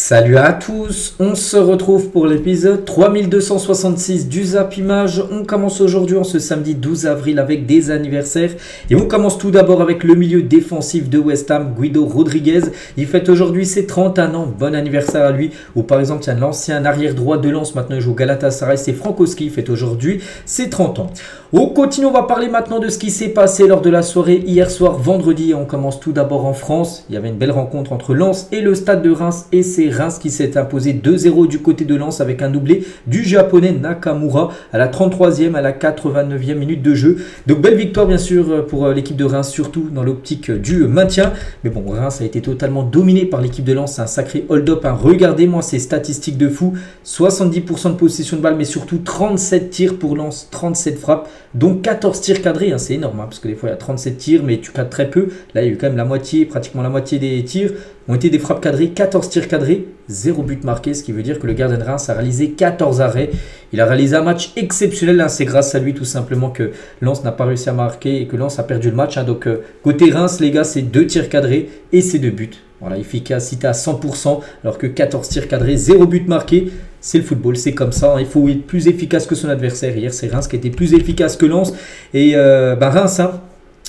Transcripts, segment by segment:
Salut à tous, on se retrouve pour l'épisode 3266 du Zap Image. On commence aujourd'hui en ce samedi 12 avril avec des anniversaires. Et on commence tout d'abord avec le milieu défensif de West Ham, Guido Rodriguez. Il fête aujourd'hui ses 31 ans, bon anniversaire à lui. Ou par exemple, tiens, l'ancien arrière droit de Lens, maintenant il joue au Galatasaray, c'est Frankowski, il fête aujourd'hui ses 30 ans. On continue, on va parler maintenant de ce qui s'est passé lors de la soirée hier soir, vendredi. On commence tout d'abord en France. Il y avait une belle rencontre entre Lens et le Stade de Reims. Et c'est Reims qui s'est imposé 2-0 du côté de Lens avec un doublé du japonais Nakamura à la 33e, à la 89e minute de jeu. Donc belle victoire bien sûr pour l'équipe de Reims, surtout dans l'optique du maintien. Mais bon, Reims a été totalement dominé par l'équipe de Lens. C'est un sacré hold-up. Hein. Regardez-moi ces statistiques de fou. 70% de possession de balle, mais surtout 37 tirs pour Lens, 37 frappes. Donc 14 tirs cadrés, hein, c'est énorme, hein, parce que des fois il y a 37 tirs, mais tu cadres très peu. Là il y a eu quand même la moitié, pratiquement la moitié des tirs ont été des frappes cadrées, 14 tirs cadrés, 0 but marqué, ce qui veut dire que le gardien de Reims a réalisé 14 arrêts. Il a réalisé un match exceptionnel, hein, c'est grâce à lui tout simplement que Lens n'a pas réussi à marquer et que Lens a perdu le match. Hein. Donc côté Reims les gars, c'est 2 tirs cadrés et c'est 2 buts. Voilà, efficacité à 100%, alors que 14 tirs cadrés, 0 but marqué. C'est le football, c'est comme ça. Il faut être plus efficace que son adversaire. Hier, c'est Reims qui était plus efficace que Lens. Et Reims, hein,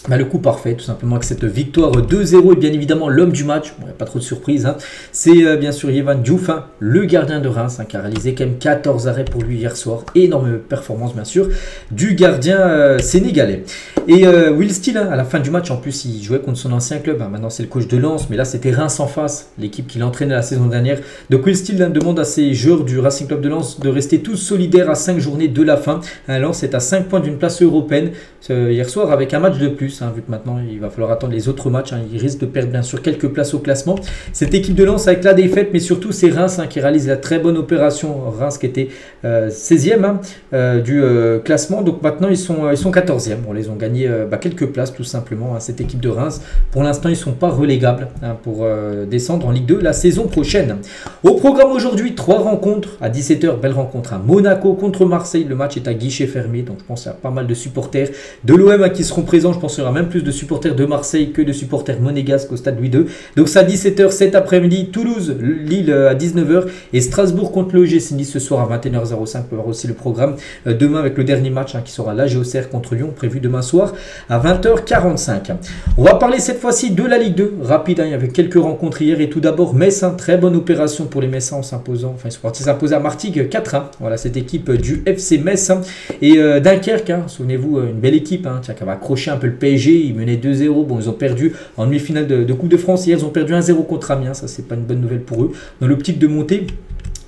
le coup parfait, tout simplement, avec cette victoire 2-0. Et bien évidemment, l'homme du match, bon, il n'y a pas trop de surprise, hein, c'est bien sûr Yvan Diouf, hein, le gardien de Reims, hein, qui a réalisé quand même 14 arrêts pour lui hier soir. Énorme performance, bien sûr, du gardien sénégalais. Et Will Steele, hein, à la fin du match, en plus, il jouait contre son ancien club. Hein, maintenant, c'est le coach de Lens, mais là, c'était Reims en face, l'équipe qu'il entraînait la saison dernière. Donc, Will Steele, hein, demande à ses joueurs du Racing Club de Lens de rester tous solidaires à 5 journées de la fin. Hein, Lens est à 5 points d'une place européenne hier soir avec un match de plus. Hein, vu que maintenant, il va falloir attendre les autres matchs. Hein, il risque de perdre, bien sûr, quelques places au classement. Cette équipe de Lens avec la défaite, mais surtout, c'est Reims hein, qui réalise la très bonne opération. Reims qui était 16e hein, du classement. Donc, maintenant, ils sont 14e. On les ont gagnés quelques places tout simplement à cette équipe de Reims. Pour l'instant, ils ne sont pas relégables hein, pour descendre en Ligue 2 la saison prochaine. Au programme aujourd'hui, 3 rencontres à 17h. Belle rencontre à Monaco contre Marseille. Le match est à guichet fermé, donc je pense qu'il y a pas mal de supporters de l'OM qui seront présents. Je pense qu'il y aura même plus de supporters de Marseille que de supporters monégasques au stade Louis II. Donc c'est à 17h cet après-midi. Toulouse, Lille à 19h et Strasbourg contre le OGC Nice ce soir à 21h05. On peut voir aussi le programme demain avec le dernier match hein, qui sera l'AG Auxerre contre Lyon prévu demain soir à 20h45. On va parler cette fois-ci de la Ligue 2. Rapide, hein, il y avait quelques rencontres hier. Et tout d'abord, Metz, hein, très bonne opération pour les Messins en s'imposant. Enfin, ils sont partis s'imposer à Martigues 4-1. Voilà, cette équipe du FC Metz. Hein. Et Dunkerque, hein, souvenez-vous, une belle équipe hein, qui avait accroché un peu le PSG. Ils menaient 2-0. Bon, ils ont perdu en demi-finale de Coupe de France. Hier, ils ont perdu 1-0 contre Amiens. Ça, c'est pas une bonne nouvelle pour eux. Dans l'optique de monter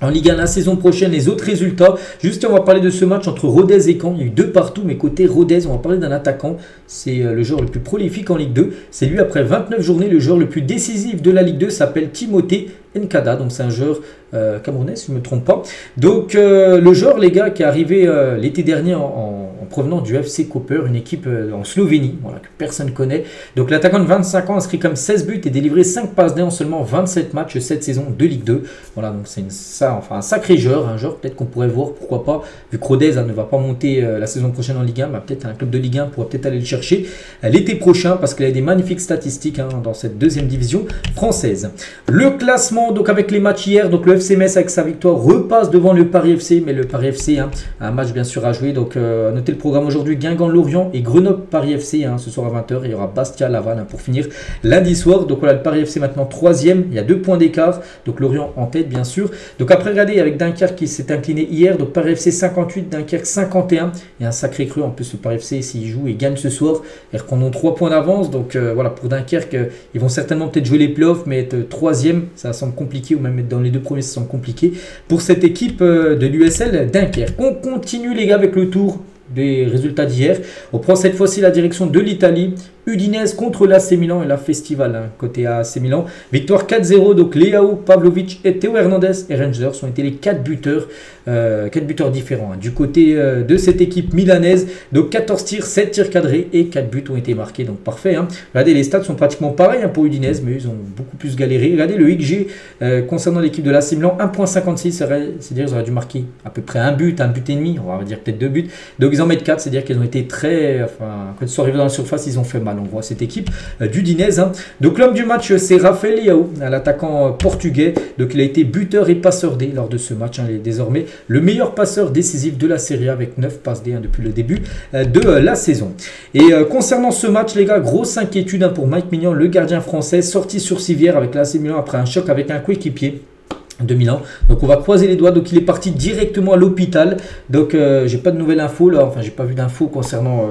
en Ligue 1 la saison prochaine, les autres résultats. Juste, on va parler de ce match entre Rodez et Caen. Il y a eu 2 partout, mais côté Rodez, on va parler d'un attaquant. C'est le joueur le plus prolifique en Ligue 2. C'est lui, après 29 journées, le joueur le plus décisif de la Ligue 2 s'appelle Timothée Nkada. Donc, c'est un joueur camerounais, si je ne me trompe pas. Donc, le joueur, les gars, qui est arrivé l'été dernier en provenant du FC Koper, une équipe en Slovénie, voilà, que personne ne connaît. Donc, l'attaquant de 25 ans inscrit comme 16 buts et délivré 5 passes D en seulement 27 matchs cette saison de Ligue 2. Voilà, donc c'est un sacré joueur, un joueur peut-être qu'on pourrait voir, pourquoi pas, vu que Rodez ne va pas monter la saison prochaine en Ligue 1, bah, peut-être un club de Ligue 1 pourrait peut-être aller le chercher l'été prochain, parce qu'il a des magnifiques statistiques hein, dans cette deuxième division française. Le classement, donc avec les matchs hier, donc le FC Metz avec sa victoire repasse devant le Paris FC, mais le Paris FC, hein, un match bien sûr à jouer, donc notez le programme aujourd'hui, Guingamp-Lorient et Grenoble-Paris FC, hein, ce soir à 20h, il y aura Bastia-Laval hein, pour finir lundi soir. Donc voilà, le Paris FC maintenant 3e, il y a 2 points d'écart, donc Lorient en tête bien sûr. Donc après, regardez, avec Dunkerque qui s'est incliné hier, donc Paris FC 58, Dunkerque 51, il y a un sacré creux, en plus le Paris FC s'il joue et gagne ce soir, ils reprendront 3 points d'avance, donc voilà, pour Dunkerque, ils vont certainement peut-être jouer les playoffs, mais être 3e, ça semble compliqué, ou même être dans les 2 premiers, ça semble compliqué pour cette équipe de l'USL Dunkerque. On continue les gars avec le tour des résultats d'hier. On prend cette fois-ci la direction de l'Italie. Udinese contre l'AC Milan et la Festival hein, côté AC Milan. Victoire 4-0. Donc Leao, Pavlovic et Théo Hernandez et Rangers ont été les 4 buteurs différents. Hein. Du côté de cette équipe milanaise, donc 14 tirs, 7 tirs cadrés et 4 buts ont été marqués. Donc parfait. Hein. Regardez, les stats sont pratiquement pareils hein, pour Udinese, mais ils ont beaucoup plus galéré. Regardez le XG concernant l'équipe de l'AC Milan, 1.56, c'est-à-dire qu'ils auraient dû marquer à peu près un but et demi, on va dire peut-être 2 buts. Donc ils en mettent 4, c'est-à-dire qu'ils ont été très... Enfin, quand ils sont arrivés dans la surface, ils ont fait mal. Voilà, on voit cette équipe d'Udinese. Hein. Donc l'homme du match, c'est Rafael Leao, l'attaquant portugais. Donc il a été buteur et passeur D lors de ce match. Hein. Il est désormais le meilleur passeur décisif de la Serie A avec 9 passes D depuis le début de la saison. Et concernant ce match, les gars, grosse inquiétude pour Mike Maignan, le gardien français, sorti sur civière avec l'AC Milan après un choc avec un coéquipier de Milan. Donc on va croiser les doigts. Donc il est parti directement à l'hôpital. Donc j'ai pas de nouvelles infos là. Enfin j'ai pas vu d'infos concernant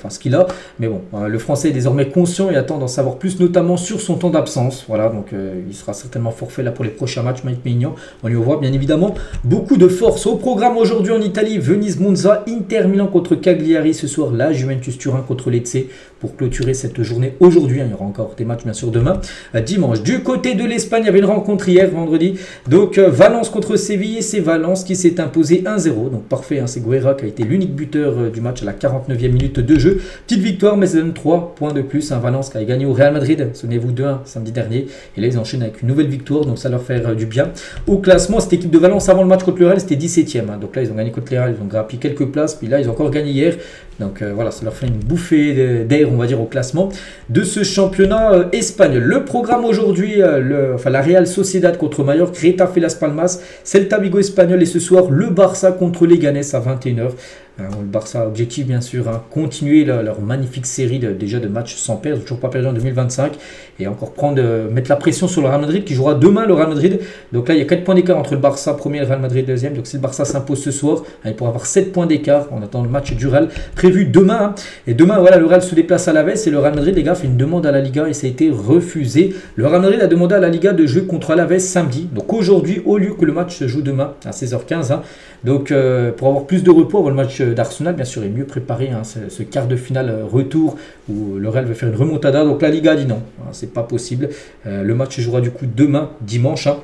ce qu'il a. Mais bon, le Français est désormais conscient et attend d'en savoir plus, notamment sur son temps d'absence. Voilà, donc il sera certainement forfait là pour les prochains matchs. Mike Maignan, on lui envoie bien évidemment beaucoup de force. Au programme aujourd'hui en Italie, Venise Monza, Inter Milan contre Cagliari ce soir, la Juventus Turin contre Lecce pour clôturer cette journée aujourd'hui. Il y aura encore des matchs bien sûr demain, dimanche. Du côté de l'Espagne, il y avait une rencontre hier vendredi. Donc Valence contre Séville, c'est Valence qui s'est imposé 1-0. Donc parfait, hein, c'est Guerra qui a été l'unique buteur du match à la 49e minute de jeu. Petite victoire, mais ça donne 3 points de plus. Hein, Valence qui a gagné au Real Madrid, souvenez-vous 2-1 samedi dernier. Et là ils enchaînent avec une nouvelle victoire, donc ça leur fait du bien. Au classement, cette équipe de Valence avant le match contre le Real, c'était 17e. Hein, donc là ils ont gagné contre le Real, ils ont grappillé quelques places. Puis là ils ont encore gagné hier. Donc voilà, ça leur fait une bouffée d'air, on va dire, au classement de ce championnat espagnol. Le programme aujourd'hui, la Real Sociedad contre Mallorca, Getafe Las Palmas, Celta Vigo espagnol et ce soir le Barça contre Leganés à 21h. Le Barça, objectif bien sûr, hein, continuer leur magnifique série déjà de matchs sans perdre, toujours pas perdu en 2025 et encore mettre la pression sur le Real Madrid qui jouera demain le Real Madrid. Donc là il y a 4 points d'écart entre le Barça premier et le Real Madrid deuxième. Donc si le Barça s'impose ce soir, il pourra avoir 7 points d'écart. On attend le match du Real prévu demain. Hein. Et demain voilà, le Real se déplace à Alaves et le Real Madrid, les gars, fait une demande à la Liga et ça a été refusé. Le Real Madrid a demandé à la Liga de jouer contre Alaves samedi. Donc aujourd'hui, au lieu que le match se joue demain à 16h15. Hein. Donc pour avoir plus de repos avant le match d'Arsenal, bien sûr, est mieux préparé, hein, ce quart de finale retour où le Real veut faire une remontada. Donc la Liga a dit non, hein, c'est pas possible. Le match se jouera du coup demain, dimanche. Hein.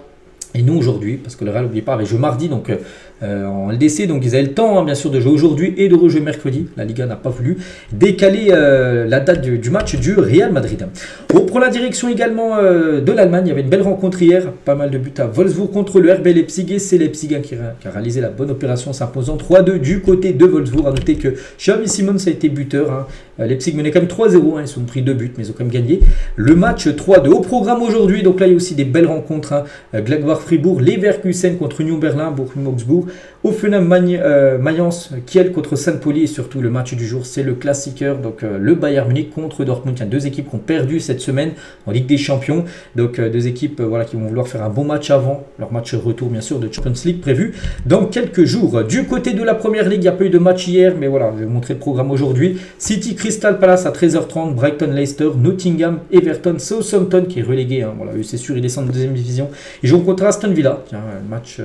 Et nous aujourd'hui, parce que le Real, n'oubliez pas, avait joué mardi donc en LDC, donc ils avaient le temps hein, bien sûr de jouer aujourd'hui et de rejouer mercredi. La Liga n'a pas voulu décaler la date du match du Real Madrid. On prend la direction également de l'Allemagne. Il y avait une belle rencontre hier, pas mal de buts à Wolfsburg contre le RB Leipzig et c'est Leipzig hein, qui a réalisé la bonne opération s'imposant 3-2 du côté de Wolfsburg. A noter que Xavi Simons a été buteur. Hein. Leipzig menait quand même 3-0, hein, ils ont pris 2 buts mais ils ont quand même gagné le match 3-2. Au programme aujourd'hui, donc là il y a aussi des belles rencontres. Hein. Gladbach Fribourg, Leverkusen contre Union Berlin, Bochum-Augsbourg, Offenheim Mayence, Kiel contre Saint-Pauli et surtout le match du jour, c'est le classiqueur, donc le Bayern Munich contre Dortmund. Il y a 2 équipes qui ont perdu cette semaine en Ligue des Champions, donc 2 équipes voilà, qui vont vouloir faire un bon match avant leur match retour bien sûr de Champions League prévu dans quelques jours. Du côté de la Première Ligue, il n'y a pas eu de match hier, mais voilà, je vais vous montrer le programme aujourd'hui. City Crystal Palace à 13h30, Brighton Leicester, Nottingham, Everton, Southampton qui est relégué, hein, voilà, c'est sûr, ils descendent de 2e division. Ils jouent contre Aston Villa, tiens, match,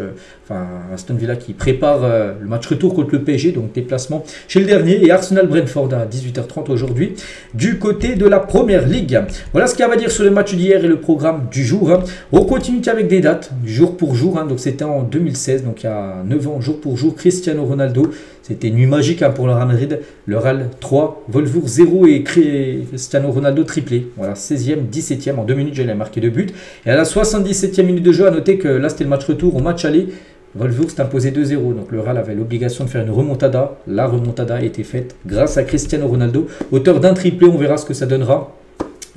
Aston Villa qui prépare le match retour contre le PSG, donc déplacement chez le dernier, et Arsenal Brentford à 18h30 aujourd'hui du côté de la Première Ligue. Voilà ce qu'il y a à dire sur le match d'hier et le programme du jour. Hein. On continue avec des dates, jour pour jour, hein, donc c'était en 2016, donc il y a 9 ans, jour pour jour, Cristiano Ronaldo. C'était une nuit magique hein, pour le Real Madrid. Le Real 3, Wolfsburg 0 et Cristiano Ronaldo triplé. Voilà, 16e, 17e. En 2 minutes, il a marqué 2 buts. Et à la 77e minute de jeu, à noter que là, c'était le match retour. Au match aller, Wolfsburg s'est imposé 2-0. Donc le Real avait l'obligation de faire une remontada. La remontada a été faite grâce à Cristiano Ronaldo. Auteur d'un triplé, on verra ce que ça donnera.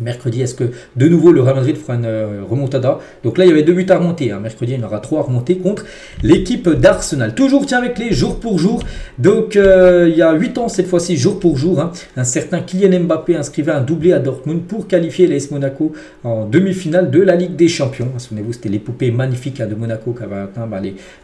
Mercredi, est-ce que de nouveau le Real Madrid fera une remontada? Donc là, il y avait 2 buts à remonter. Hein. Mercredi, il y en aura 3 à remonter contre l'équipe d'Arsenal. Toujours, tiens, avec les jours pour jour. Donc, il y a 8 ans, cette fois-ci, jour pour jour, hein, un certain Kylian Mbappé inscrivait un doublé à Dortmund pour qualifier l'AS Monaco en demi-finale de la Ligue des Champions. Souvenez-vous, c'était l'épopée magnifique hein, de Monaco qui avait atteint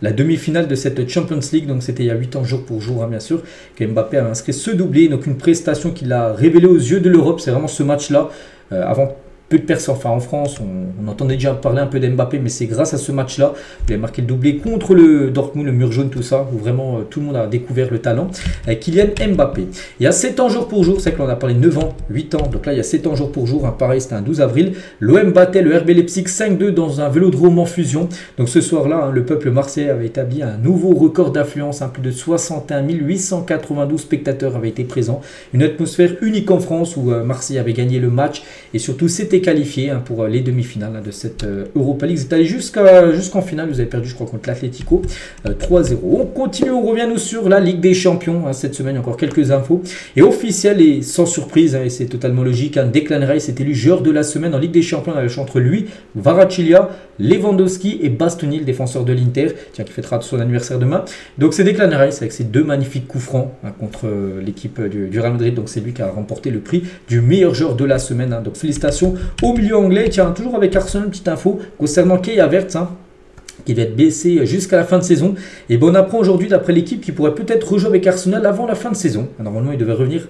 la demi-finale de cette Champions League. Donc, c'était il y a 8 ans, jour pour jour, hein, bien sûr, que Mbappé a inscrit ce doublé. Donc, une prestation qui l'a révélé aux yeux de l'Europe. C'est vraiment ce match-là. Avant peu de personnes, enfin en France, on entendait déjà parler un peu d'Mbappé, mais c'est grâce à ce match-là, il a marqué le doublé contre le Dortmund, le mur jaune, tout ça, où vraiment tout le monde a découvert le talent. Kylian Mbappé. Il y a 7 ans jour pour jour, c'est que l'on a parlé 9 ans, 8 ans, donc là il y a 7 ans jour pour jour, hein, pareil, c'était un 12 avril. L'OM battait le RB Leipzig 5-2 dans un vélodrome en fusion. Donc ce soir-là, hein, le peuple marseillais avait établi un nouveau record d'affluence, hein, plus de 61 892 spectateurs avaient été présents. Une atmosphère unique en France où Marseille avait gagné le match et surtout c'était étaient qualifiés pour les demi-finales de cette Europa League. Vous êtes allés jusqu'en finale, vous avez perdu je crois contre l'Atlético 3-0. On continue, on revient nous sur la Ligue des Champions. Cette semaine, encore quelques infos. Et officiel et sans surprise, et c'est totalement logique, Declan Rice s'est élu joueur de la semaine en Ligue des Champions. On a le choix entre lui, Kvaratskhelia, Lewandowski et Bastoni, le défenseur de l'Inter, qui fêtera son anniversaire demain. Donc c'est Declan Rice avec ses 2 magnifiques coups francs contre l'équipe du Real Madrid. Donc c'est lui qui a remporté le prix du meilleur joueur de la semaine. Donc félicitations au milieu anglais. Tiens, toujours avec Arsenal, une petite info concernant Kai Havertz, qui va être blessé jusqu'à la fin de saison. Et bon, on apprend aujourd'hui, d'après l'équipe, qu'il pourrait peut-être rejouer avec Arsenal avant la fin de saison. Normalement, il devait revenir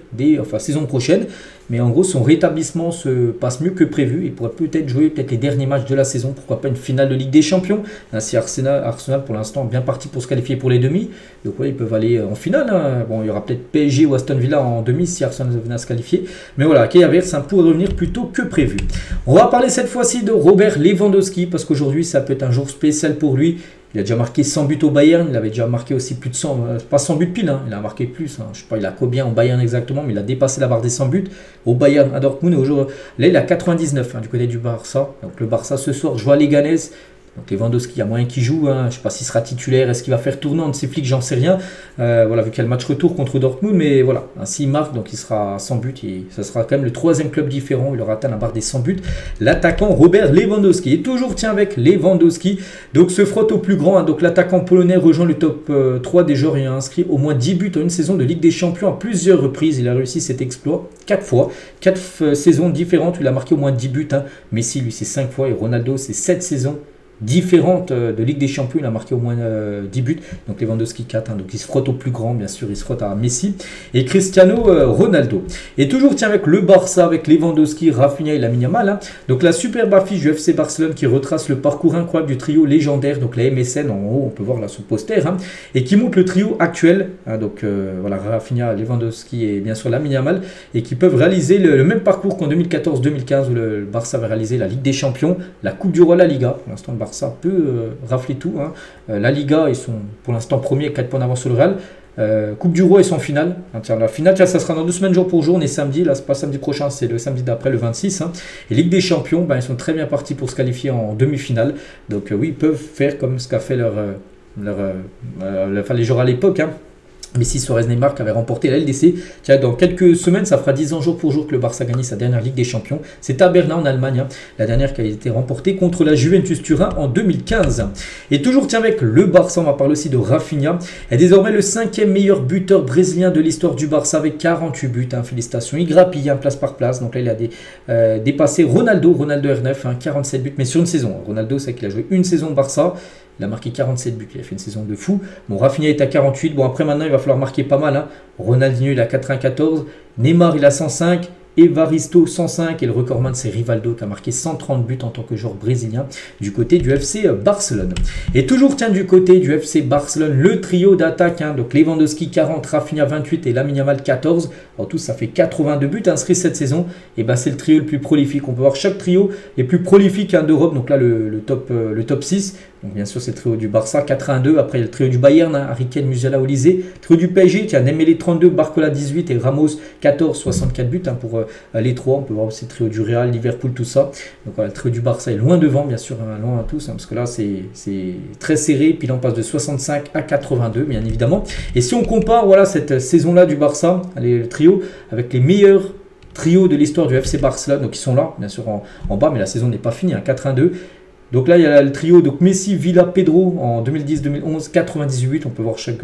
saison prochaine. Mais en gros, son rétablissement se passe mieux que prévu. Il pourrait peut-être jouer les derniers matchs de la saison. Pourquoi pas une finale de Ligue des Champions. Ainsi, Arsenal, pour l'instant, bien parti pour se qualifier pour les demi. Donc, voilà, ils peuvent aller en finale. Bon, il y aura peut-être PSG ou Aston Villa en demi si Arsenal venait à se qualifier. Mais voilà, Kai Havertz pourrait revenir plus tôt que prévu. On va parler cette fois-ci de Robert Lewandowski. Parce qu'aujourd'hui, ça peut être un jour spécial pour lui. Il a déjà marqué 100 buts au Bayern, il avait déjà marqué aussi plus de 100, pas 100 buts pile, il a marqué plus, je sais pas, il a combien au Bayern exactement, mais il a dépassé la barre des 100 buts au Bayern à Dortmund. Et aujourd'hui, là, il a 99 du côté du Barça. Donc le Barça ce soir joue à Leganés. Donc Lewandowski, il y a moyen qu'il joue, je ne sais pas s'il sera titulaire, est-ce qu'il va faire tourner, on ne sait flics, j'en sais rien. Voilà, vu qu'il y a le match retour contre Dortmund, mais voilà, s'il marque, donc il sera à 100 buts, et ça sera quand même le 3e club différent, il aura atteint la barre des 100 buts. L'attaquant Robert Lewandowski, et toujours tiens avec Lewandowski, donc se frotte au plus grand, donc l'attaquant polonais rejoint le top 3 des joueurs ayant inscrit au moins 10 buts en une saison de Ligue des Champions à plusieurs reprises. Il a réussi cet exploit 4 fois, 4 saisons différentes où il a marqué au moins 10 buts. Messi, lui, c'est 5 fois, et Ronaldo, c'est 7 saisons différentes de Ligue des Champions, il a marqué au moins 10 buts, donc Lewandowski 4, donc il se frotte au plus grand, bien sûr, il se frotte à Messi et Cristiano Ronaldo. Et toujours tiens avec le Barça, avec Lewandowski, Rafinha et Lamine Yamal, donc la superbe affiche du FC Barcelone qui retrace le parcours incroyable du trio légendaire, donc la MSN en haut, on peut voir là son poster, et qui montre le trio actuel, donc voilà, Rafinha, Lewandowski et bien sûr Lamine Yamal, et qui peuvent réaliser le même parcours qu'en 2014-2015 où le Barça avait réalisé la Ligue des Champions, la Coupe du Roi, la Liga. Pour l'instant, le Barça peut rafler tout. La Liga, ils sont pour l'instant premiers, 4 points d'avance sur le Real. Coupe du Roi, ils sont en finale. La finale, ça sera dans 2 semaines jour pour jour. On est samedi, là, c'est pas samedi prochain, c'est le samedi d'après, le 26. Et Ligue des Champions, ils sont très bien partis pour se qualifier en demi-finale. Donc oui, ils peuvent faire comme ce qu'a fait les joueurs à l'époque. Messi, Suarez, Neymar qui avait remporté la LDC. Tiens, dans quelques semaines, ça fera 10 ans jour pour jour que le Barça a gagné sa dernière Ligue des Champions. C'est à Berlin en Allemagne, la dernière qui a été remportée contre la Juventus Turin en 2015. Et toujours tiens avec le Barça, on va parler aussi de Rafinha. Et désormais le 5e meilleur buteur brésilien de l'histoire du Barça avec 48 buts. Félicitations, il grappille place par place. Donc là, il a dépassé Ronaldo R9, 47 buts, mais sur une saison. Ronaldo, c'est qu'il a joué une saison au Barça. Il a marqué 47 buts, il a fait une saison de fou. Bon, Rafinha est à 48. Bon, après, maintenant, il va falloir marquer pas mal. Ronaldinho, il a 94. Neymar, il a 105. Evaristo 105 et le recordman c'est Rivaldo qui a marqué 130 buts en tant que joueur brésilien du côté du FC Barcelone. Et toujours tiens du côté du FC Barcelone le trio d'attaque, donc Lewandowski 40, Rafinha 28 et Lamine Yamal 14. En tout ça fait 82 buts inscrits cette saison. Et c'est le trio le plus prolifique. On peut voir chaque trio les plus prolifiques d'Europe. Donc là le top 6. Donc bien sûr c'est le trio du Barça 82. Après il y a le trio du Bayern, Harry Kane, Musiala, Olysée. Trio du PSG, il y a Dembélé 32, Barcola 18 et Ramos 14, 64 buts pour les trois. On peut voir aussi le trio du Real, Liverpool, tout ça. Donc voilà, le trio du Barça est loin devant, bien sûr, loin à tous, parce que là c'est très serré. Puis là on passe de 65 à 82, bien évidemment. Et si on compare voilà cette saison-là du Barça, allez, le trio avec les meilleurs trios de l'histoire du FC Barcelone, donc ils sont là, bien sûr en bas, mais la saison n'est pas finie, 82. Donc là, il y a le trio donc Messi, Villa, Pedro en 2010-2011, 98. On peut voir chaque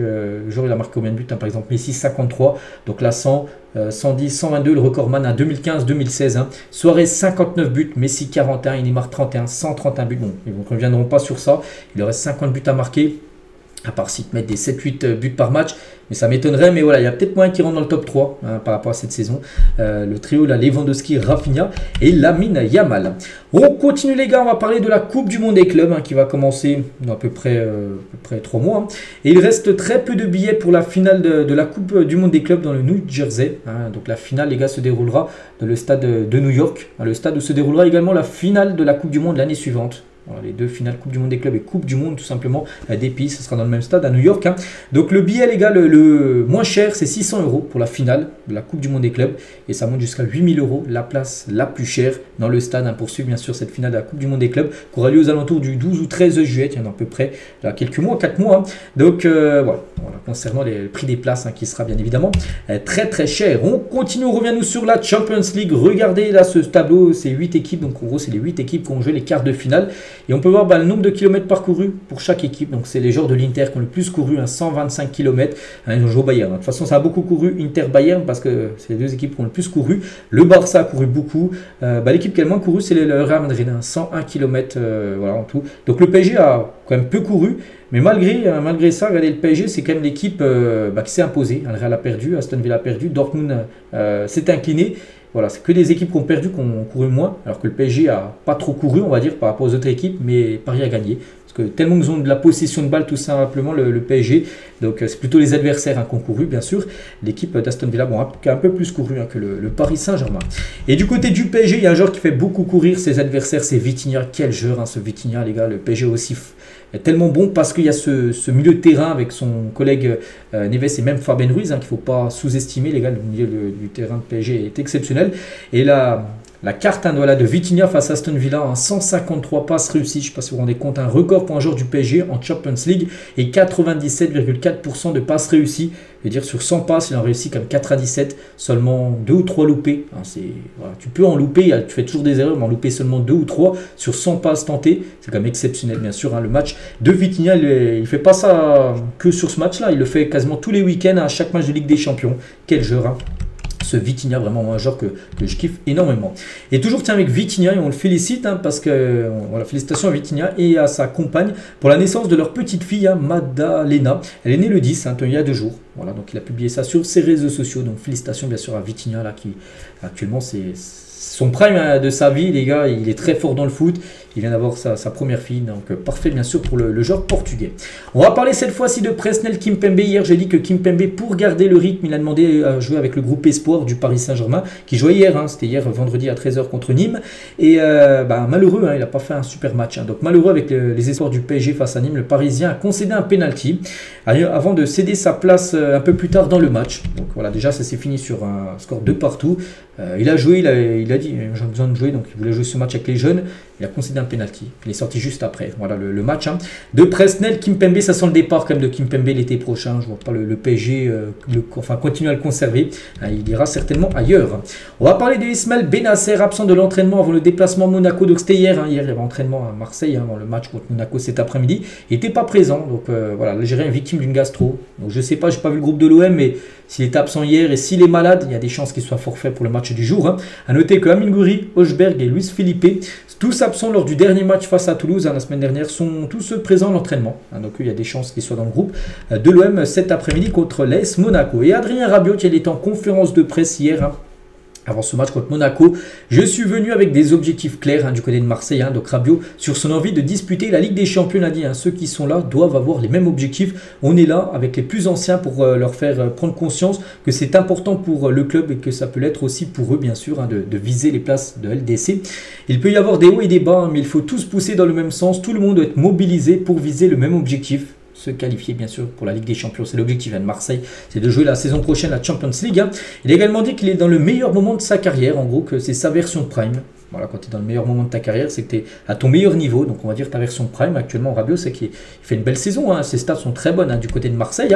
jour, il a marqué combien de buts. Par exemple, Messi, 53. Donc là, 100, 110, 122, le recordman à 2015-2016. Suarez, 59 buts. Messi, 41. Et Neymar, 31. 131 buts. Bon, ils ne reviendront pas sur ça. Il leur reste 50 buts à marquer. À part s'ils te mettent des 7-8 buts par match. Mais ça m'étonnerait. Mais voilà, il y a peut-être moyen qu'ils rentrent dans le top 3 par rapport à cette saison. Le trio, là, Lewandowski, Rafinha et Lamine Yamal. On continue les gars, on va parler de la Coupe du Monde des clubs qui va commencer dans à peu près 3 mois. Et il reste très peu de billets pour la finale de la Coupe du Monde des clubs dans le New Jersey. Donc la finale, les gars, se déroulera dans le stade de New York. Le stade où se déroulera également la finale de la Coupe du Monde l'année suivante. Voilà, les deux finales Coupe du Monde des clubs et Coupe du Monde tout simplement des pays. Ça sera dans le même stade à New York. Hein. Donc le billet les gars, le moins cher c'est 600 € pour la finale de la Coupe du Monde des clubs. Et ça monte jusqu'à 8000 € la place la plus chère dans le stade. Hein, pour suivre bien sûr cette finale de la Coupe du Monde des clubs qui aura lieu aux alentours du 12 ou 13 juillet. Il y en a à peu près là, quelques mois, 4 mois. Hein. Donc voilà, concernant le prix des places qui sera bien évidemment très très cher. On continue, on revient nous sur la Champions League. Regardez là ce tableau, c'est 8 équipes. Donc en gros c'est les 8 équipes qui ont joué les quarts de finale. Et on peut voir le nombre de kilomètres parcourus pour chaque équipe. Donc c'est les joueurs de l'Inter qui ont le plus couru, 125 km. Ils ont joué au Bayern. De toute façon ça a beaucoup couru Inter-Bayern parce que c'est les deux équipes qui ont le plus couru. Le Barça a couru beaucoup. L'équipe qui a le moins couru c'est le Real Madrid, 101 km voilà, en tout. Donc le PSG a quand même peu couru. Mais malgré ça, regardez, le PSG, c'est quand même l'équipe qui s'est imposée. Le Real a perdu, Aston Villa a perdu, Dortmund s'est incliné. Voilà, c'est que des équipes qui ont perdu, qui ont couru moins, alors que le PSG a pas trop couru, on va dire, par rapport aux autres équipes, mais Paris a gagné. Parce que tellement ils ont de la possession de balle, tout simplement, le PSG. Donc c'est plutôt les adversaires qui ont couru, bien sûr. L'équipe d'Aston Villa qui a un peu plus couru que le Paris Saint-Germain. Et du côté du PSG, il y a un joueur qui fait beaucoup courir ses adversaires, c'est Vitinha. Quel joueur, ce Vitinha, les gars. Le PSG aussi est tellement bon parce qu'il y a ce milieu de terrain avec son collègue Neves et même Fabien Ruiz, qu'il ne faut pas sous-estimer, les gars. Le milieu du terrain de PSG est exceptionnel. Et là, la carte voilà, de Vitinha face à Aston Villa, 153 passes réussies, je ne sais pas si vous vous rendez compte, un record pour un joueur du PSG en Champions League et 97,4% de passes réussies. Je veux dire, sur 100 passes, il en réussit comme 97, seulement 2 ou 3 loupés. Voilà, tu peux en louper, tu fais toujours des erreurs, mais en louper seulement 2 ou 3 sur 100 passes tentées. C'est quand même exceptionnel, bien sûr. Le match de Vitinha, il ne fait pas ça que sur ce match-là, il le fait quasiment tous les week-ends à chaque match de Ligue des Champions. Quel joueur, ce Vitinha, vraiment un joueur que je kiffe énormément. Et toujours avec Vitinha, et on le félicite parce que voilà, félicitations à Vitinha et à sa compagne pour la naissance de leur petite fille, Madalena. Elle est née le 10, il y a 2 jours. Voilà, donc il a publié ça sur ses réseaux sociaux. Donc félicitations bien sûr à Vitinha qui actuellement c'est son prime de sa vie, les gars. Il est très fort dans le foot. Il vient d'avoir sa première fille, donc parfait bien sûr pour le joueur portugais. On va parler cette fois-ci de Presnel Kimpembe. Hier j'ai dit que Kimpembe, pour garder le rythme, il a demandé à jouer avec le groupe Espoir du Paris Saint-Germain, qui jouait hier, c'était hier vendredi à 13 h contre Nîmes. Et malheureux, il n'a pas fait un super match. Donc malheureux avec les espoirs du PSG face à Nîmes, le Parisien a concédé un penalty avant de céder sa place un peu plus tard dans le match. Donc voilà, déjà ça s'est fini sur un score 2 partout. Il a joué, il a dit j'ai besoin de jouer, donc il voulait jouer ce match avec les jeunes. Il a concédé un penalty. Il est sorti juste après. Voilà le match de Presnel Kimpembe. Ça sent le départ quand même de Kimpembe l'été prochain. Je ne vois pas le PSG continuer à le conserver. Il ira certainement ailleurs. On va parler de Ismaël Benasser, absent de l'entraînement avant le déplacement à Monaco. Donc c'était hier. Hier il y avait entraînement à Marseille avant le match contre Monaco cet après-midi. Il n'était pas présent. Donc voilà, l'Algérien est victime d'une gastro. Donc je ne sais pas, je n'ai pas vu le groupe de l'OM, mais s'il est absent hier et s'il est malade, il y a des chances qu'il soit forfait pour le match du jour. A noter que Amine Gouiri, Hochberg et Luis Felipe, tous absents lors du dernier match face à Toulouse la semaine dernière, sont tous présents à l'entraînement. Donc il y a des chances qu'ils soient dans le groupe de l'OM cet après-midi contre l'AS Monaco. Et Adrien Rabiot, il est en conférence de presse hier. Avant ce match contre Monaco, je suis venu avec des objectifs clairs du côté de Marseille. Donc Rabiot, sur son envie de disputer la Ligue des Champions, a dit ceux qui sont là doivent avoir les mêmes objectifs. On est là avec les plus anciens pour leur faire prendre conscience que c'est important pour le club et que ça peut l'être aussi pour eux, bien sûr, de viser les places de LDC. Il peut y avoir des hauts et des bas, mais il faut tous pousser dans le même sens. Tout le monde doit être mobilisé pour viser le même objectif. Se qualifier bien sûr pour la Ligue des Champions, c'est l'objectif de Marseille, c'est de jouer la saison prochaine la Champions League. Il a également dit qu'il est dans le meilleur moment de sa carrière, en gros que c'est sa version prime. Voilà, quand tu es dans le meilleur moment de ta carrière, c'est que tu es à ton meilleur niveau. Donc on va dire ta version prime. Actuellement, Rabiot, c'est qu'il fait une belle saison. Ses stats sont très bonnes du côté de Marseille.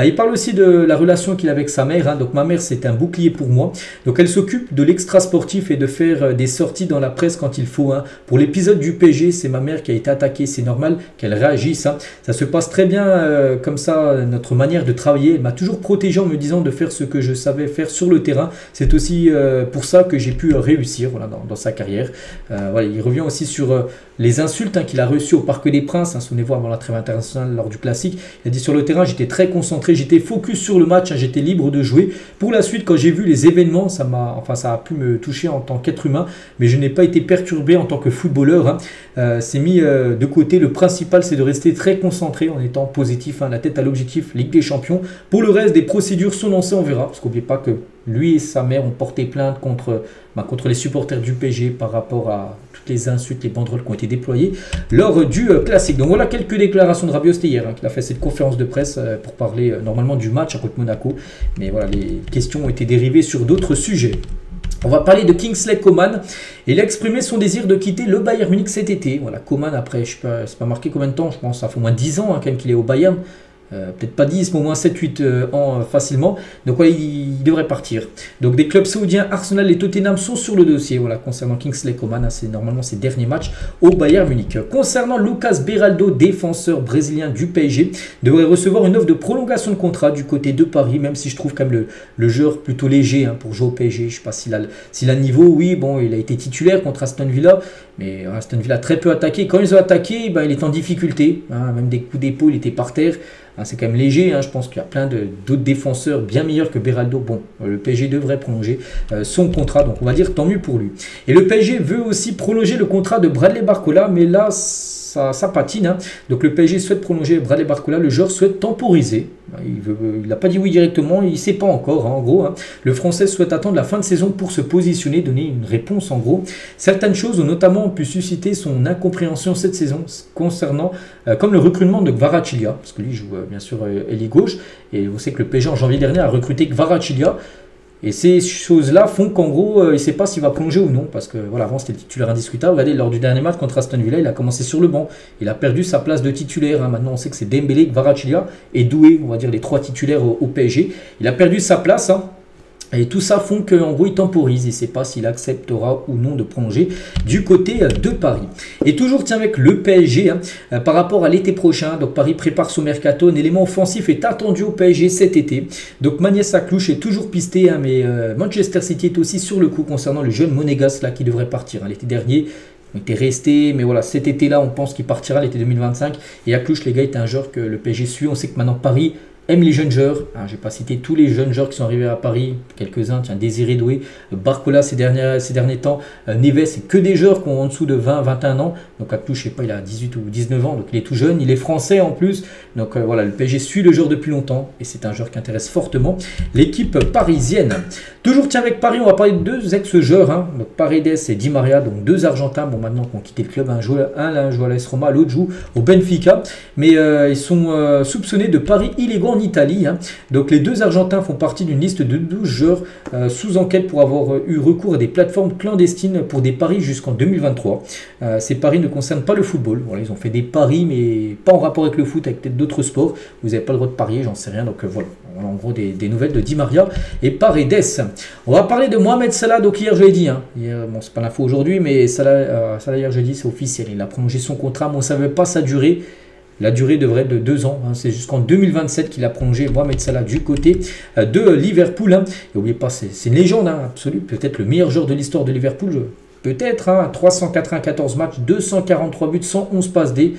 Il parle aussi de la relation qu'il a avec sa mère. Donc ma mère, c'est un bouclier pour moi. Donc elle s'occupe de l'extra sportif et de faire des sorties dans la presse quand il faut. Pour l'épisode du PSG, c'est ma mère qui a été attaquée. C'est normal qu'elle réagisse. Ça se passe très bien comme ça, notre manière de travailler. Elle m'a toujours protégé en me disant de faire ce que je savais faire sur le terrain. C'est aussi pour ça que j'ai pu réussir dans sa carrière. Voilà, il revient aussi sur les insultes qu'il a reçues au Parc des Princes. Souvenez-vous, avant la trêve internationale lors du classique, il a dit sur le terrain, j'étais très concentré, j'étais focus sur le match, j'étais libre de jouer. Pour la suite, quand j'ai vu les événements, ça a pu me toucher en tant qu'être humain, mais je n'ai pas été perturbé en tant que footballeur. C'est mis de côté. Le principal, c'est de rester très concentré en étant positif, la tête à l'objectif Ligue des Champions. Pour le reste, des procédures sont lancées, on verra, parce qu'oubliez pas que lui et sa mère ont porté plainte contre les supporters du PSG par rapport à toutes les insultes, les banderoles qui ont été déployées lors du classique. Donc voilà quelques déclarations de Rabiot, c'était hier, qu'il a fait cette conférence de presse pour parler normalement du match contre Monaco. Mais voilà, les questions ont été dérivées sur d'autres sujets. On va parler de Kingsley Coman. Il a exprimé son désir de quitter le Bayern Munich cet été. Voilà, Coman, après, je sais pas, c'est pas marqué combien de temps, je pense, ça fait au moins 10 ans quand même qu'il est au Bayern. Peut-être pas 10, mais au moins 7-8 ans facilement. Donc ouais, il devrait partir. Donc des clubs saoudiens, Arsenal et Tottenham sont sur le dossier. Voilà, concernant Kingsley Coman, c'est normalement ses derniers matchs au Bayern Munich. Concernant Lucas Beraldo, défenseur brésilien du PSG, devrait recevoir une offre de prolongation de contrat du côté de Paris, même si je trouve quand même le joueur plutôt léger pour jouer au PSG. Je sais pas s'il a le niveau. Oui, bon, il a été titulaire contre Aston Villa, mais Aston Villa a très peu attaqué. Quand ils ont attaqué, il est en difficulté. Même des coups d'épaule, il était par terre. C'est quand même léger, je pense qu'il y a plein d'autres défenseurs bien meilleurs que Beraldo. Bon, le PSG devrait prolonger son contrat, donc on va dire tant mieux pour lui. Et le PSG veut aussi prolonger le contrat de Bradley Barcola, mais là, ça patine. Donc le PSG souhaite prolonger Bradley Barcola, le joueur souhaite temporiser. Il n'a pas dit oui directement, il ne sait pas encore, en gros. Le Français souhaite attendre la fin de saison pour se positionner, donner une réponse en gros. Certaines choses ont notamment pu susciter son incompréhension cette saison concernant, comme le recrutement de Kvaratskhelia, parce que lui joue bien sûr ailier gauche, et vous savez que le PSG en janvier dernier a recruté Kvaratskhelia. Et ces choses-là font qu'en gros, il ne sait pas s'il va plonger ou non. Parce que voilà, avant, c'était le titulaire indiscutable. Regardez, lors du dernier match contre Aston Villa, il a commencé sur le banc. Il a perdu sa place de titulaire. Maintenant, on sait que c'est Dembélé, Kvaratskhelia et Doué, on va dire les trois titulaires au PSG. Il a perdu sa place. Et tout ça font qu'en gros, il temporise. Il ne sait pas s'il acceptera ou non de prolonger du côté de Paris. Et toujours, tiens, avec le PSG, par rapport à l'été prochain. Donc, Paris prépare son mercato. Un élément offensif est attendu au PSG cet été. Donc, Magnès Aklouche est toujours pisté. Mais Manchester City est aussi sur le coup concernant le jeune Monégas là, qui devrait partir. L'été dernier, il était resté. Mais voilà, cet été-là, on pense qu'il partira l'été 2025. Et Aklouche, les gars, est un joueur que le PSG suit. On sait que maintenant, Paris aime les jeunes joueurs. Je ne vais pas citer tous les jeunes joueurs qui sont arrivés à Paris, quelques-uns, tiens, Désiré Doué, Barcola ces derniers temps, Neves, c'est que des joueurs qui ont en dessous de 20-21 ans. Donc Aklouche, je ne sais pas, il a 18 ou 19 ans, donc il est tout jeune, il est français en plus. Donc voilà, le PSG suit le joueur depuis longtemps et c'est un joueur qui intéresse fortement l'équipe parisienne. Toujours tiens avec Paris, on va parler de deux ex-joueurs, donc Paredes et Di Maria, donc deux Argentins, bon maintenant qui ont quitté le club, un joue à l'AS Roma, l'autre joue au Benfica, mais ils sont soupçonnés de paris illégaux en Italie. Donc les deux Argentins font partie d'une liste de 12 joueurs sous enquête pour avoir eu recours à des plateformes clandestines pour des paris jusqu'en 2023. Ces paris ne concernent pas le football. Voilà, ils ont fait des paris mais pas en rapport avec le foot, avec peut-être d'autres sports. Vous n'avez pas le droit de parier, j'en sais rien. Donc voilà, en gros des nouvelles de Di Maria et Paredes. On va parler de Mohamed Salah. Donc hier je l'ai dit, hier, bon, c'est pas l'info aujourd'hui, mais Salah hier je l'ai dit, c'est officiel. Il a prolongé son contrat, mais on ne savait pas sa durée. La durée devrait être de 2 ans. C'est jusqu'en 2027 qu'il a prolongé Mohamed Salah du côté de Liverpool. Et n'oubliez pas, c'est une légende absolue. Peut-être le meilleur joueur de l'histoire de Liverpool. Peut-être. 394 matchs, 243 buts, 111 passes D.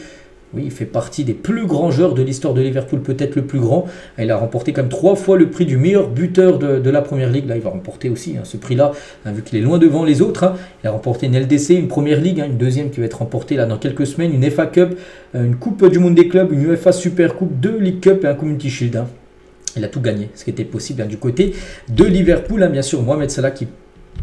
Oui, il fait partie des plus grands joueurs de l'histoire de Liverpool, peut-être le plus grand. Il a remporté quand même 3 fois le prix du meilleur buteur de la Première Ligue. Là, il va remporter aussi ce prix-là, vu qu'il est loin devant les autres. Il a remporté une LDC, une Première Ligue, une deuxième qui va être remportée là dans quelques semaines, une FA Cup, une Coupe du Monde des clubs, une UEFA Super Coupe, 2 League Cup et un Community Shield. Il a tout gagné, ce qui était possible du côté de Liverpool. Bien sûr, Mohamed Salah qui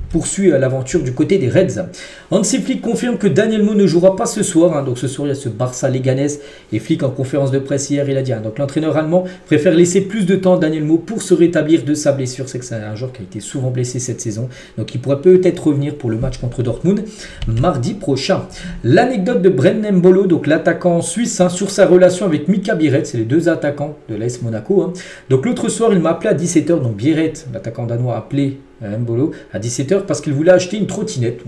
poursuit l'aventure du côté des Reds. Hansi Flick confirme que Daniel Mo ne jouera pas ce soir. Donc ce soir, il y a ce Barça Leganés. Et Flick, en conférence de presse hier, il a dit donc l'entraîneur allemand préfère laisser plus de temps à Daniel Mo pour se rétablir de sa blessure. C'est que c'est un joueur qui a été souvent blessé cette saison. Donc il pourrait peut-être revenir pour le match contre Dortmund mardi prochain. L'anecdote de Brennan Mbolo, donc l'attaquant suisse, sur sa relation avec Mika Bierret. C'est les deux attaquants de l'AS Monaco. Donc l'autre soir, il m'a appelé à 17h. Donc Bierret, l'attaquant danois, a appelé Mbolo à 17h parce qu'il voulait acheter une trottinette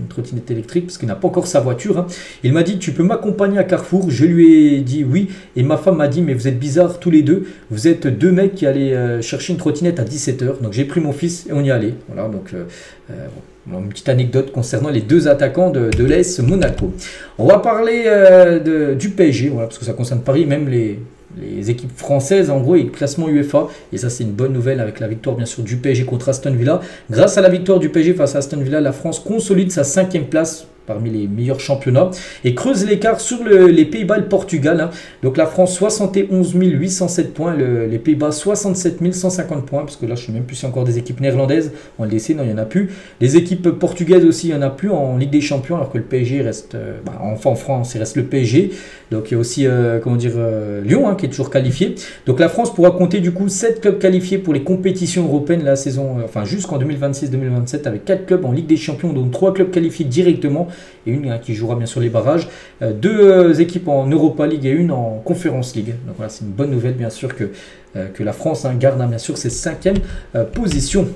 électrique parce qu'il n'a pas encore sa voiture. Il m'a dit tu peux m'accompagner à Carrefour. Je lui ai dit oui et ma femme m'a dit mais vous êtes bizarres tous les deux, vous êtes deux mecs qui allaient chercher une trottinette à 17h. Donc j'ai pris mon fils et on y allait. Voilà, donc une petite anecdote concernant les deux attaquants de l'AS Monaco. On va parler du PSG, voilà, parce que ça concerne Paris, même les équipes françaises en gros et le classement UEFA, et ça c'est une bonne nouvelle avec la victoire bien sûr du PSG contre Aston Villa. Grâce à la victoire du PSG face à Aston Villa, la France consolide sa 5e place parmi les meilleurs championnats, et creuse l'écart sur les Pays-Bas et le Portugal. Hein. Donc la France 71 807 points, les Pays-Bas 67 150 points, parce que là je ne sais même plus s'il y a encore des équipes néerlandaises en LDC, non il n'y en a plus. Les équipes portugaises aussi, il n'y en a plus en Ligue des Champions, alors que le PSG reste, enfin en France il reste le PSG. Donc il y a aussi Lyon hein, qui est toujours qualifié. Donc la France pourra compter du coup 7 clubs qualifiés pour les compétitions européennes la saison, enfin jusqu'en 2026-2027, avec 4 clubs en Ligue des Champions, dont 3 clubs qualifiés directement et une hein, qui jouera bien sûr les barrages, 2 équipes en Europa League et une en Conference League. Donc voilà, c'est une bonne nouvelle bien sûr que la France hein, garde hein, bien sûr ses 5e positions.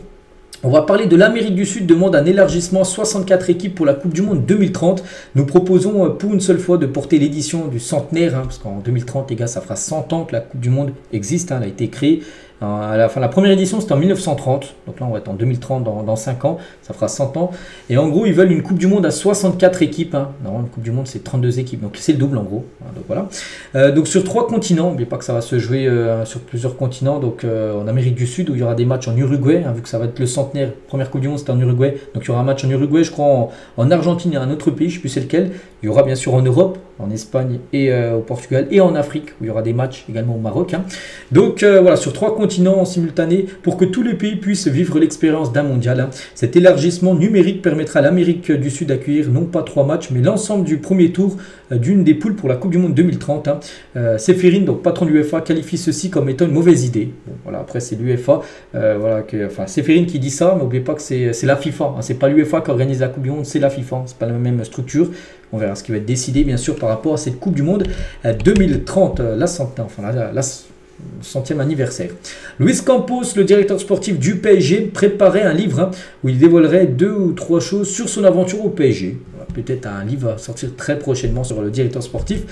On va parler de l'Amérique du Sud, demande un élargissement à 64 équipes pour la Coupe du Monde 2030. Nous proposons pour une seule fois de porter l'édition du centenaire, hein, parce qu'en 2030, les gars, ça fera 100 ans que la Coupe du Monde existe, hein, elle a été créée. La première édition c'était en 1930, donc là on va être en 2030 dans 5 ans, ça fera 100 ans. Et en gros ils veulent une Coupe du Monde à 64 équipes, hein. Non, une Coupe du Monde c'est 32 équipes, donc c'est le double en gros. Donc voilà. Donc sur 3 continents, n'oubliez pas que ça va se jouer sur plusieurs continents, donc en Amérique du Sud où il y aura des matchs en Uruguay, hein, vu que ça va être le centenaire, première Coupe du Monde c'était en Uruguay, donc il y aura un match en Uruguay, je crois en Argentine et un autre pays, je ne sais plus c'est lequel. Il y aura bien sûr en Europe, en Espagne et au Portugal, et en Afrique où il y aura des matchs également au Maroc. Hein. Donc voilà, sur 3 continents en simultané pour que tous les pays puissent vivre l'expérience d'un mondial. Hein. Cet élargissement numérique permettra à l'Amérique du Sud d'accueillir non pas 3 matchs, mais l'ensemble du premier tour d'une des poules pour la Coupe du Monde 2030. Hein. Séphérine, donc patron de l'UEFA, qualifie ceci comme étant une mauvaise idée. Bon, voilà, après c'est l'UEFA, Séphérine qui dit ça, mais n'oubliez pas que c'est la FIFA. Hein. C'est pas l'UEFA qui organise la Coupe du Monde, c'est la FIFA. C'est pas la même structure. On verra ce qui va être décidé bien sûr par rapport à cette Coupe du Monde 2030, la 100e anniversaire. Luis Campos, le directeur sportif du PSG, préparait un livre hein, où il dévoilerait 2 ou 3 choses sur son aventure au PSG. Peut-être un livre à sortir très prochainement sur le directeur sportif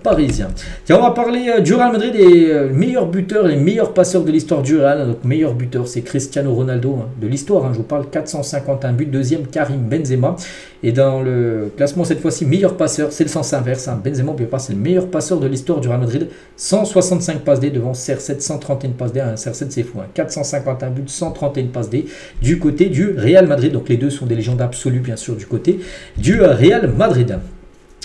parisien. Tiens, on va parler du Real Madrid des meilleurs buteurs, les meilleurs passeurs de l'histoire du Real. Donc meilleur buteur, c'est Cristiano Ronaldo hein, de l'histoire. Hein, je vous parle 451 buts. Deuxième, Karim Benzema. Et dans le classement cette fois-ci, meilleur passeur, c'est le sens inverse. Hein. Benzema, c'est le meilleur passeur de l'histoire du Real Madrid. 165 passes D devant CR7, 131 passes D. CR7 c'est fou. Hein. 451 buts, 131 passes D du côté du Real Madrid. Donc les deux sont des légendes absolues bien sûr du côté du Real Madrid.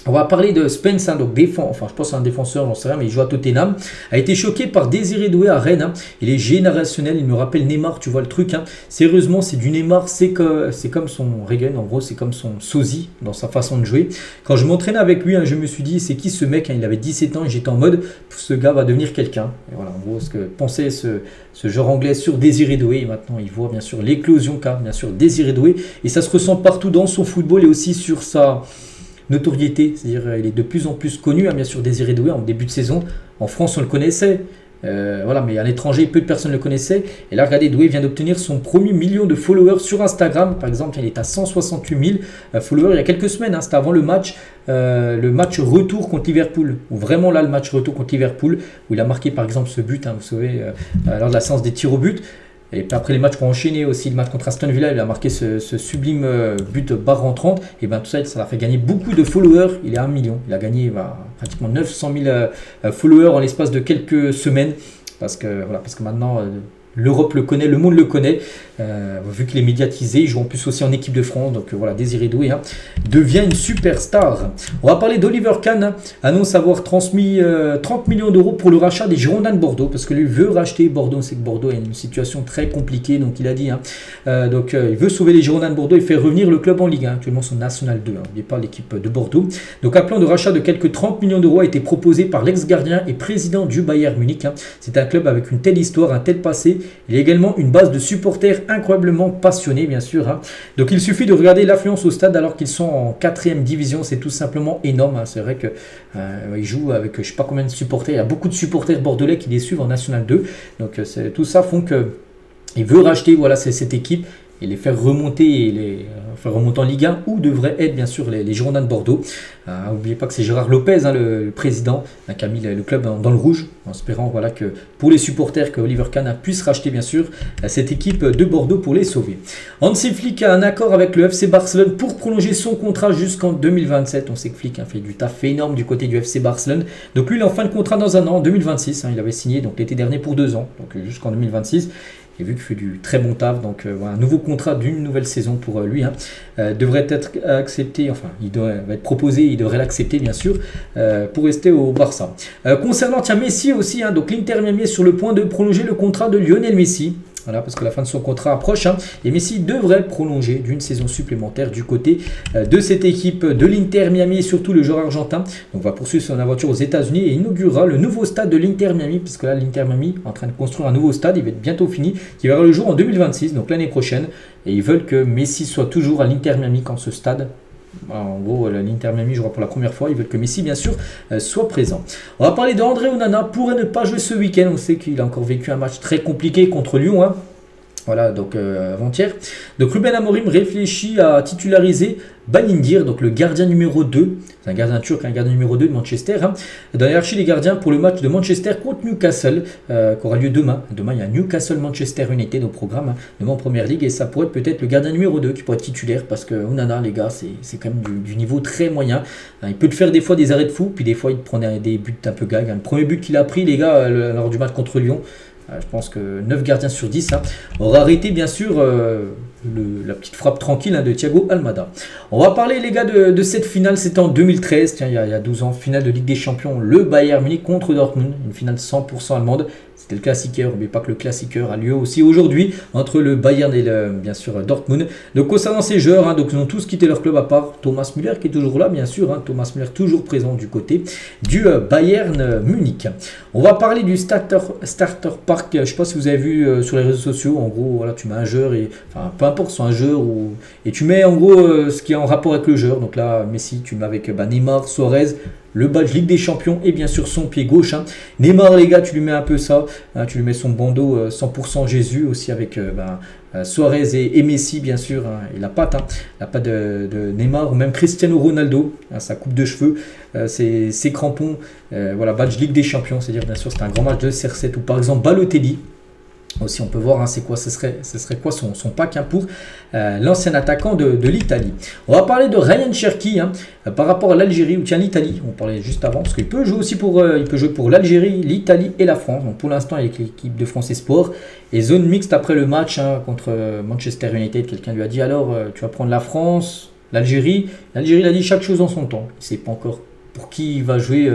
On va parler de Spence, hein, donc je pense que c'est un défenseur, j'en sais rien, mais il joue à Tottenham. A été choqué par Désiré Doué à Rennes. Hein. Il est générationnel, il me rappelle Neymar, tu vois le truc. Hein. Sérieusement, c'est du Neymar, c'est comme son Reagan, en gros, c'est comme son sosie dans sa façon de jouer. Quand je m'entraînais avec lui, hein, je me suis dit, c'est qui ce mec hein. Il avait 17 ans et j'étais en mode, ce gars va devenir quelqu'un. Et voilà, en gros, ce que pensait ce joueur anglais sur Désiré Doué. Et maintenant, il voit bien sûr l'éclosion qu'a bien sûr Désiré Doué. Et ça se ressent partout dans son football et aussi sur sa notoriété, c'est-à-dire il est de plus en plus connu, hein, bien sûr Désiré Doué en début de saison, en France on le connaissait, voilà, mais à l'étranger peu de personnes le connaissaient, et là regardez, Doué vient d'obtenir son premier million de followers sur Instagram, par exemple il est à 168 000 followers il y a quelques semaines, hein, c'était avant le match retour contre Liverpool, ou vraiment là le match retour contre Liverpool, où il a marqué par exemple ce but, hein, vous savez, lors de la séance des tirs au but. Et puis après les matchs qui ont enchaîné aussi, le match contre Aston Villa, il a marqué ce sublime but barre rentrante. Et bien tout ça, ça l'a fait gagner beaucoup de followers. Il est à 1 million. Il a gagné pratiquement 900 000 followers en l'espace de quelques semaines. Parce que maintenant, l'Europe le connaît, le monde le connaît. Vu qu'il est médiatisé, il joue en plus aussi en équipe de France. Donc voilà, Désiré Doué hein, devient une superstar. On va parler d'Oliver Kahn. Hein, annonce avoir transmis 30 millions d'euros pour le rachat des Girondins de Bordeaux. Parce que lui veut racheter Bordeaux. C'est que Bordeaux a une situation très compliquée. Donc il a dit. Hein, il veut sauver les Girondins de Bordeaux et faire revenir le club en Ligue 1. Actuellement, son National 2. Hein, il n'est pas l'équipe de Bordeaux. Donc un plan de rachat de quelques 30 millions d'euros a été proposé par l'ex-gardien et président du Bayern Munich. Hein. C'est un club avec une telle histoire, un tel passé. Il y a également une base de supporters incroyablement passionnés, bien sûr. Hein. Donc, il suffit de regarder l'affluence au stade alors qu'ils sont en 4e division. C'est tout simplement énorme. Hein. C'est vrai qu'ils jouent avec je ne sais pas combien de supporters. Il y a beaucoup de supporters bordelais qui les suivent en National 2. Donc, tout ça font qu'il veut racheter voilà, cette équipe et les faire remonter, en Ligue 1, où devraient être bien sûr les Girondins de Bordeaux. N'oubliez pas que c'est Gérard Lopez, hein, le président, qui a mis le club dans le rouge, en espérant voilà, que pour les supporters, que Oliver Kahn puisse racheter bien sûr cette équipe de Bordeaux pour les sauver. Hansi Flick a un accord avec le FC Barcelone pour prolonger son contrat jusqu'en 2027. On sait que Flick a fait du taf énorme du côté du FC Barcelone. Donc lui, il est en fin de contrat dans un an, en 2026. Hein, il avait signé donc l'été dernier pour 2 ans, donc jusqu'en 2026. Et vu qu'il fait du très bon taf, donc voilà, un nouveau contrat d'une nouvelle saison pour lui devrait être accepté, enfin va être proposé, il devrait l'accepter bien sûr pour rester au Barça. Concernant Messi aussi, donc l'Inter Miami est sur le point de prolonger le contrat de Lionel Messi. Voilà, parce que la fin de son contrat approche et Messi devrait prolonger d'une saison supplémentaire du côté de cette équipe de l'Inter Miami et surtout le joueur argentin. Donc va poursuivre son aventure aux États-Unis et inaugurera le nouveau stade de l'Inter Miami, puisque là l'Inter Miami est en train de construire un nouveau stade, il va être bientôt fini, qui verra le jour en 2026, donc l'année prochaine. Et ils veulent que Messi soit toujours à l'Inter Miami quand ce stade. En gros, l'Inter Miami jouera pour la première fois. Ils veulent que Messi, bien sûr, soit présent. On va parler de André Onana. Pourrait ne pas jouer ce week-end. On sait qu'il a encore vécu un match très compliqué contre Lyon. Voilà, donc avant-hier. Donc Ruben Amorim réfléchit à titulariser Balindir, donc le gardien numéro 2. C'est un gardien turc, un gardien numéro 2 de Manchester. Dans la hiérarchie des gardiens pour le match de Manchester contre Newcastle, qui aura lieu demain. Demain, il y a Newcastle-Manchester United au programme, demain en Première Ligue. Et ça pourrait être peut-être le gardien numéro 2 qui pourrait être titulaire, parce que Onana, les gars, c'est quand même du niveau très moyen. Il peut te faire des fois des arrêts de fou, puis des fois il te prend des buts un peu gag. Le premier but qu'il a pris, les gars, lors du match contre Lyon, je pense que 9 gardiens sur 10 aura arrêté bien sûr la petite frappe tranquille de Thiago Almada. On va parler les gars de cette finale, c'était en 2013, tiens, il y a 12 ans, finale de Ligue des Champions, le Bayern Munich contre Dortmund, une finale 100% allemande. C'était le classiqueur, mais pas que le classiqueur a lieu aussi aujourd'hui entre le Bayern et bien sûr Dortmund. Donc concernant ces joueurs, donc ils ont tous quitté leur club à part Thomas Müller qui est toujours là bien sûr, Thomas Müller toujours présent du côté du Bayern Munich. On va parler du Starter Park, je ne sais pas si vous avez vu sur les réseaux sociaux, en gros voilà, tu mets un joueur, enfin peu importe soit un joueur et tu mets en gros ce qui est en rapport avec le joueur. Donc là Messi tu le mets avec Neymar, Suarez, le badge Ligue des Champions et bien sûr son pied gauche. Neymar les gars, tu lui mets un peu ça, tu lui mets son bandeau 100% Jésus aussi avec Suarez et Messi bien sûr, et la patte de Neymar ou même Cristiano Ronaldo, sa coupe de cheveux, ses crampons, voilà, badge Ligue des Champions, c'est-à-dire bien sûr c'est un grand match de CR7 ou par exemple Balotelli. Aussi, on peut voir c'est quoi, ce serait quoi son pack pour l'ancien attaquant de l'Italie. On va parler de Ryan Cherki par rapport à l'Algérie ou tiens l'Italie. On parlait juste avant parce qu'il peut jouer aussi pour l'Algérie, l'Italie et la France. Donc pour l'instant avec l'équipe de France Esport et zone mixte après le match contre Manchester United. Quelqu'un lui a dit alors tu vas prendre la France, l'Algérie. L'Algérie il a dit chaque chose en son temps. Il ne sait pas encore pour qui il va jouer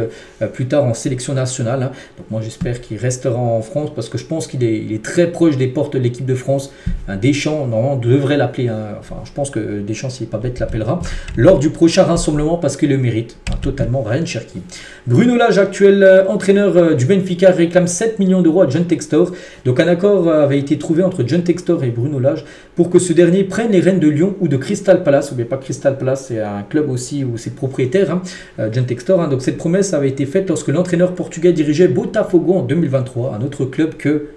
plus tard en sélection nationale. Donc moi j'espère qu'il restera en France parce que je pense qu'il est très proche des portes de l'équipe de France. Deschamps normalement devrait l'appeler, enfin je pense que Deschamps s'il n'est pas bête l'appellera lors du prochain rassemblement parce qu'il le mérite totalement. Ryan Cherki. Bruno Lage, actuel entraîneur du Benfica, réclame 7 millions d'euros à John Textor. Donc un accord avait été trouvé entre John Textor et Bruno Lage pour que ce dernier prenne les rênes de Lyon ou de Crystal Palace. N'oubliez pas Crystal Palace, c'est un club aussi où c'est propriétaire, John Textor. Donc cette promesse avait été faite lorsque l'entraîneur portugais dirigeait Botafogo en 2023, un autre club que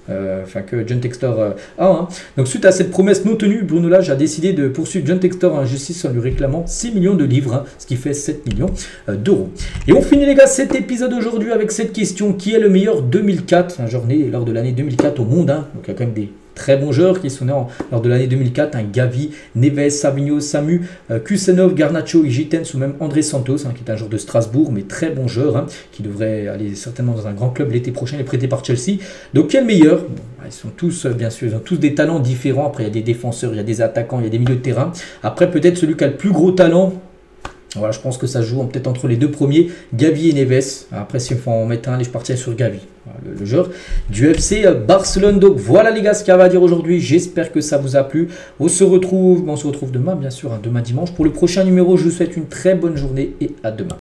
John Textor a. Donc suite à cette promesse non tenue, Bruno Lage a décidé de poursuivre John Textor en justice en lui réclamant 6 millions de livres, ce qui fait 7 millions d'euros. Et on finit les gars cet épisode aujourd'hui avec cette question: qui est le meilleur 2004, un joueur né lors de l'année 2004 au monde, donc il y a quand même des très bons joueurs qui sont nés lors de l'année 2004, Gavi, Neves, Savigno, Samu, Kusenov, Garnacho, Gitens ou même André Santos, qui est un joueur de Strasbourg, mais très bon joueur, qui devrait aller certainement dans un grand club l'été prochain, il est prêté par Chelsea. Donc quel meilleur? Ils sont tous, bien sûr, ils ont tous des talents différents. Après il y a des défenseurs, il y a des attaquants, il y a des milieux de terrain. Après peut-être celui qui a le plus gros talent, voilà, je pense que ça joue peut-être entre les deux premiers, Gavi et Neves. Après, s'il faut en mettre un, je partirais sur Gavi, voilà, le joueur du FC Barcelone. Donc voilà les gars ce qu'il y avait à dire aujourd'hui. J'espère que ça vous a plu. On se retrouve demain, bien sûr, demain dimanche. Pour le prochain numéro, je vous souhaite une très bonne journée et à demain.